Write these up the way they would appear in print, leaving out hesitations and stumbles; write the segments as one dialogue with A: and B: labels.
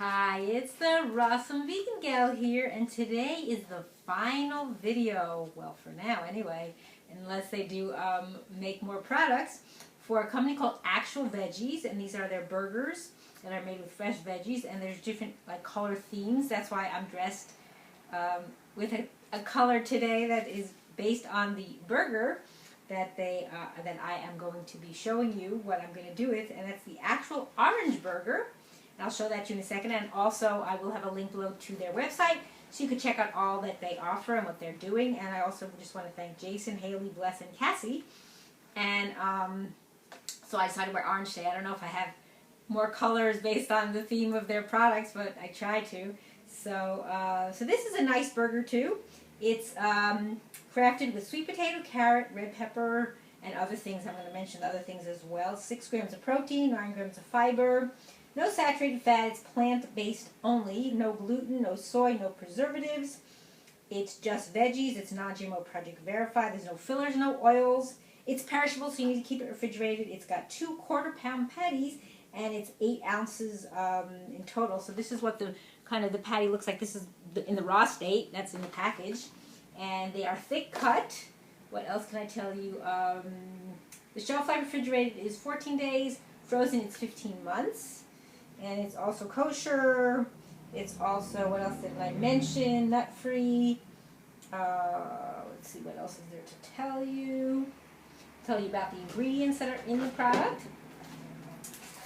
A: Hi, it's the Rawesome Vegan Gal here, and today is the final video, well for now anyway, unless they do make more products, for a company called Actual Veggies, and these are their burgers that are made with fresh veggies, and there's different like color themes. That's why I'm dressed with a color today that is based on the burger that that I am going to be showing you what I'm going to do with, and that's the actual orange burger. I'll show that to you in a second, and also I will have a link below to their website so you can check out all that they offer and what they're doing. And I also just want to thank Jason, Haley, Bless, and Cassie. And so I decided to wear orange today. I don't know if I have more colors based on the theme of their products, but I try to. So this is a nice burger too. It's crafted with sweet potato, carrot, red pepper, and other things. I'm going to mention the other things as well. 6 grams of protein, 9 grams of fiber. No saturated fat, it's plant-based only, no gluten, no soy, no preservatives. It's just veggies, it's non-GMO project verified, there's no fillers, no oils. It's perishable, so you need to keep it refrigerated. It's got 2 quarter-pound patties, and it's 8 ounces in total. So this is what the patty looks like. This is in the raw state, that's in the package. And they are thick cut. What else can I tell you? The shelf life refrigerated is 14 days, frozen it's 15 months. And it's also kosher. It's also, what else did I mention? Nut-free. Let's see, what else is there to tell you? Tell you about the ingredients that are in the product.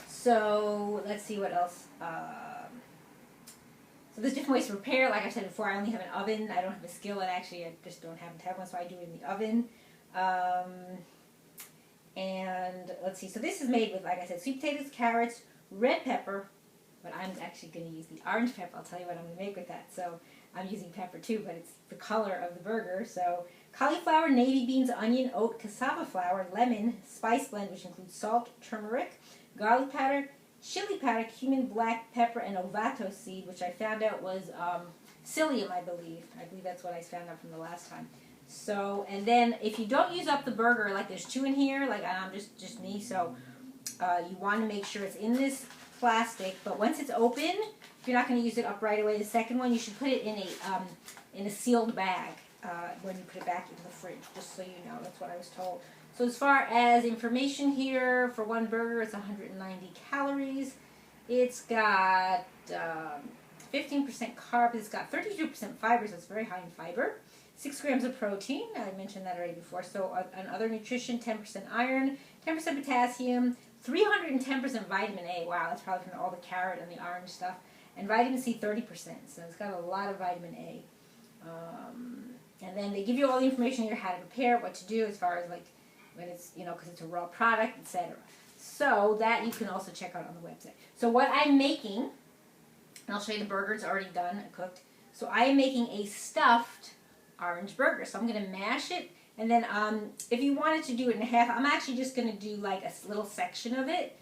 A: So, let's see what else. So there's different ways to prepare. Like I said before, I only have an oven. I don't have a skillet. Actually, I just don't happen to have one, so I do it in the oven. And let's see. So this is made with, like I said, sweet potatoes, carrots, red pepper, but I'm actually going to use the orange pepper. I'll tell you what I'm going to make with that. So I'm using pepper too, but it's the color of the burger. So cauliflower, navy beans, onion, oat, cassava flour, lemon, spice blend, which includes salt, turmeric, garlic powder, chili powder, cumin, black pepper, and ovato seed, which I found out was psyllium, I believe. I believe that's what I found out from the last time. So, and then if you don't use up the burger, like there's 2 in here, like I'm just me, so you want to make sure it's in this plastic, but once it's open, if you're not going to use it up right away, the second one, you should put it in a sealed bag when you put it back in the fridge, just so you know. That's what I was told. So as far as information here, for one burger, it's 190 calories. It's got 15% carbs. It's got 32% fiber, so it's very high in fiber. 6 grams of protein. I mentioned that already before. So on other nutrition, 10% iron, 10% potassium, 310% vitamin A. Wow, that's probably from all the carrot and the orange stuff. And vitamin C, 30%. So it's got a lot of vitamin A. And then they give you all the information here, how to prepare, what to do as far as like when it's, because it's a raw product, etc. So that you can also check out on the website. So what I'm making, and I'll show you the burger. It's already done and cooked. So I am making a stuffed orange burger. So I'm going to mash it. And then if you wanted to do it in half, I'm actually just going to do like a little section of it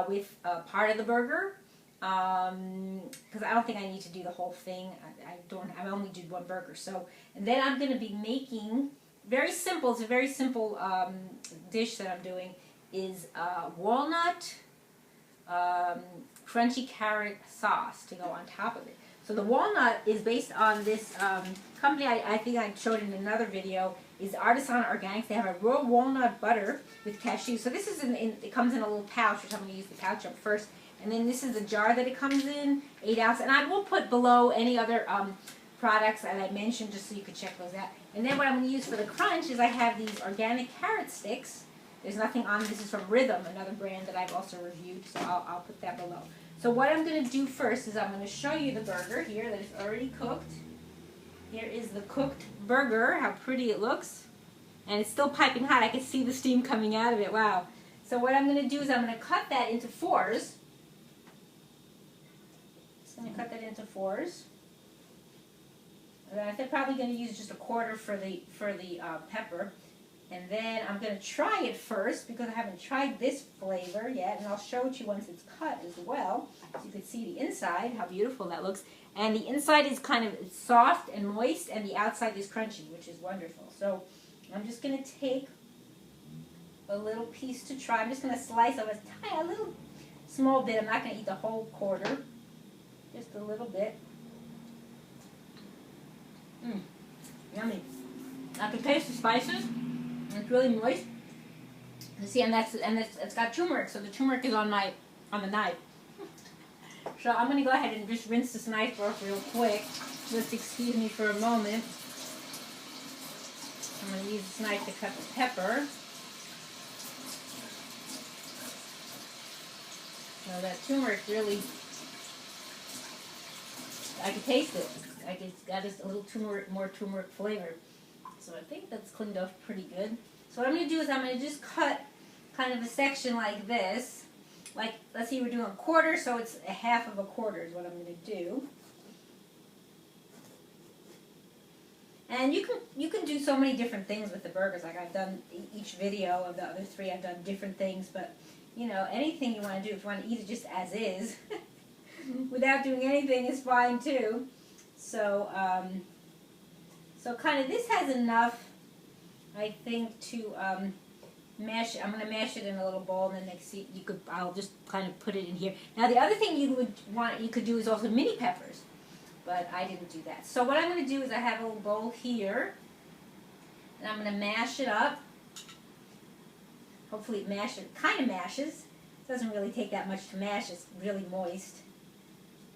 A: with part of the burger. Because I don't think I need to do the whole thing. I only did one burger. So, and then I'm going to be making, very simple, it's a very simple dish that I'm doing, is walnut crunchy carrot sauce to go on top of it. So the walnut is based on this company, I think I showed in another video, is Artisana Organics. They have a raw walnut butter with cashews. So this is it comes in a little pouch, which I'm going to use the pouch up first. And then this is the jar that it comes in, 8 ounce. And I will put below any other products that I mentioned just so you could check those out. And then what I'm going to use for the crunch is I have these organic carrot sticks. There's nothing on, this is from Rhythm, another brand that I've also reviewed, so I'll put that below. So what I'm going to do first is I'm going to show you the burger here that is already cooked. Here is the cooked burger, how pretty it looks. And it's still piping hot. I can see the steam coming out of it. Wow. So what I'm going to do is I'm going to cut that into 4s. Just going to cut that into 4s. And I'm probably going to use just a quarter for the pepper. And then I'm going to try it first because I haven't tried this flavor yet. And I'll show it to you once it's cut as well. So you can see the inside, how beautiful that looks. And the inside is kind of soft and moist, and the outside is crunchy, which is wonderful. So I'm just going to take a little piece to try. I'm just going to slice a little small bit. I'm not going to eat the whole quarter. Just a little bit. Yummy. I can taste the spices. It's really moist. You see, and it's got turmeric, so the turmeric is on the knife. So I'm gonna go ahead and just rinse this knife off real quick. Just excuse me for a moment. I'm gonna use this knife to cut the pepper. So that turmeric really, I can taste it. It's got just a little more turmeric flavor. So I think that's cleaned off pretty good. So what I'm going to do is I'm going to just cut kind of a section like this. Like, let's see, we're doing a quarter, so it's a half of a quarter is what I'm going to do. And you can do so many different things with the burgers. Like I've done each video of the other three, I've done different things. But, you know, anything you want to do, if you want to eat it just as is, without doing anything is fine too. So, so kind of this has enough, I think, to mash. I'm going to mash it in a little bowl, and then I'll just kind of put it in here. Now, the other thing you could do is also mini peppers, but I didn't do that. So what I'm going to do is I have a little bowl here, and I'm going to mash it up. Hopefully it kind of mashes. It doesn't really take that much to mash. It's really moist.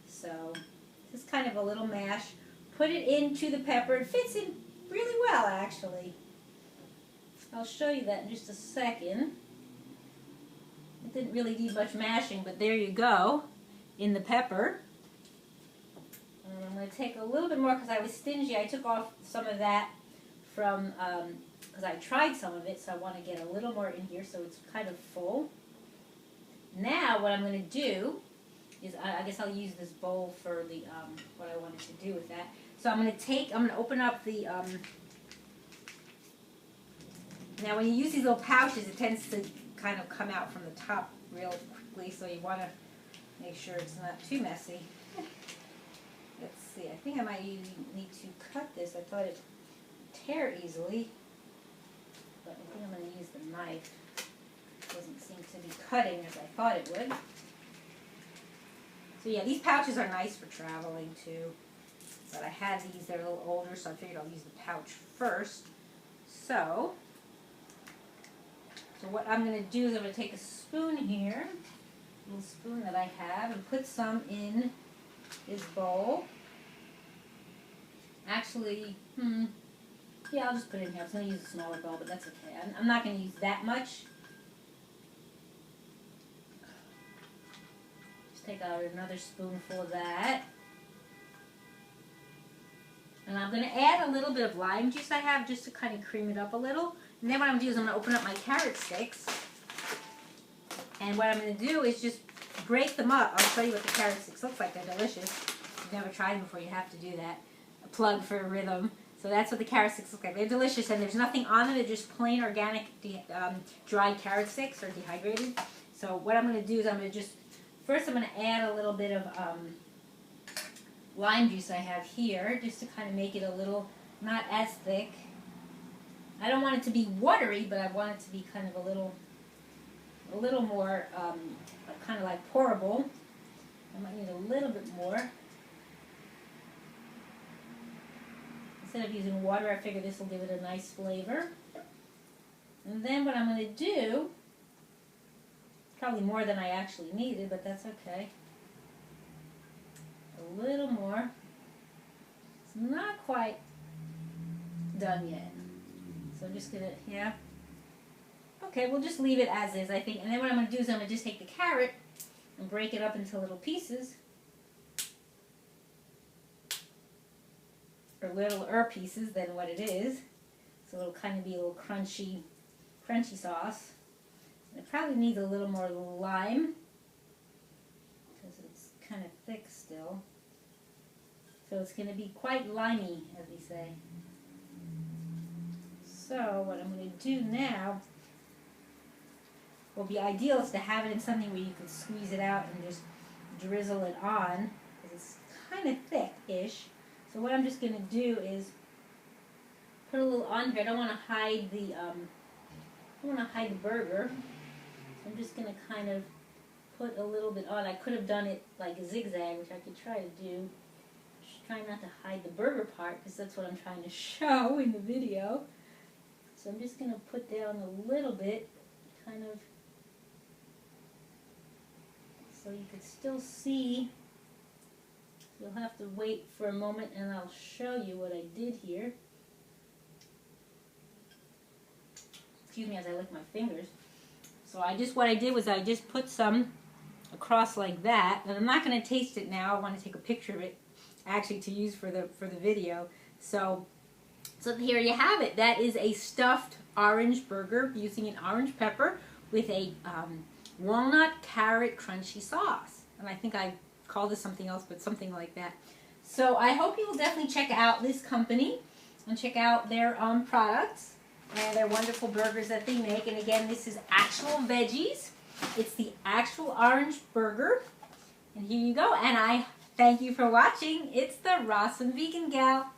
A: So just kind of a little mash. Put it into the pepper. It fits in really well, actually. I'll show you that in just a second. It didn't really need much mashing, but there you go, in the pepper. And I'm going to take a little bit more because I was stingy. I took off some of that from, because I tried some of it, so I want to get a little more in here so it's kind of full. Now what I'm going to do is, I guess I'll use this bowl for the, what I wanted to do with that. So I'm going to open up the, now when you use these little pouches, it tends to kind of come out from the top real quickly, so you want to make sure it's not too messy. Let's see, I think I might need to cut this. I thought it would tear easily, but I think I'm going to use the knife. It doesn't seem to be cutting as I thought it would. So yeah, these pouches are nice for traveling too. But I had these, they're a little older, so I figured I'll use the pouch first. So what I'm going to do is I'm going to take a spoon here, a little spoon that I have, and put some in this bowl. Actually, yeah, I'll just put it in here. I was going to use a smaller bowl, but that's okay. I'm not going to use that much. Just take out another spoonful of that. And I'm going to add a little bit of lime juice I have just to kind of cream it up a little. And then what I'm going to do is I'm going to open up my carrot sticks. And what I'm going to do is just break them up. I'll show you what the carrot sticks look like. They're delicious. If you've never tried them before, you have to do that. A plug for rhythm. So that's what the carrot sticks look like. They're delicious, and there's nothing on them. They're just plain organic dried carrot sticks or dehydrated. So what I'm going to do is I'm going to just, first I'm going to add a little bit of lime juice I have here, just to kind of make it a little, not as thick. I don't want it to be watery, but I want it to be kind of a little more, kind of like pourable. I might need a little bit more. Instead of using water, I figure this will give it a nice flavor. And then what I'm going to do, probably more than I actually needed, but that's okay. A little more. It's not quite done yet. So I'm just going to, yeah. Okay, we'll just leave it as is, I think. And then what I'm going to do is I'm going to just take the carrot and break it up into little pieces. Or littler pieces than what it is. So it'll kind of be a little crunchy sauce. And it probably needs a little more lime, because it's kind of thick still. So it's going to be quite limey, as we say. So what I'm going to do now, what will be ideal is to have it in something where you can squeeze it out and just drizzle it on, because it's kind of thick-ish. So what I'm just going to do is put a little on here. I don't want to hide the burger. So I'm just going to kind of put a little bit on. I could have done it like a zigzag, which I could try to do. Just trying not to hide the burger part, because that's what I'm trying to show in the video. So I'm just going to put down a little bit, kind of, so you can still see. You'll have to wait for a moment and I'll show you what I did here. Excuse me as I lick my fingers. So what I did was I just put some across like that, and I'm not going to taste it now. I want to take a picture of it, actually, to use for the video. So here you have it. That is a stuffed orange burger using an orange pepper with a walnut carrot crunchy sauce. And I think I called this something else, but something like that. So I hope you will definitely check out this company and check out their products and their wonderful burgers that they make. And again, this is actual veggies. It's the actual orange burger. And here you go. And I thank you for watching. It's the Rawesome Vegan Gal.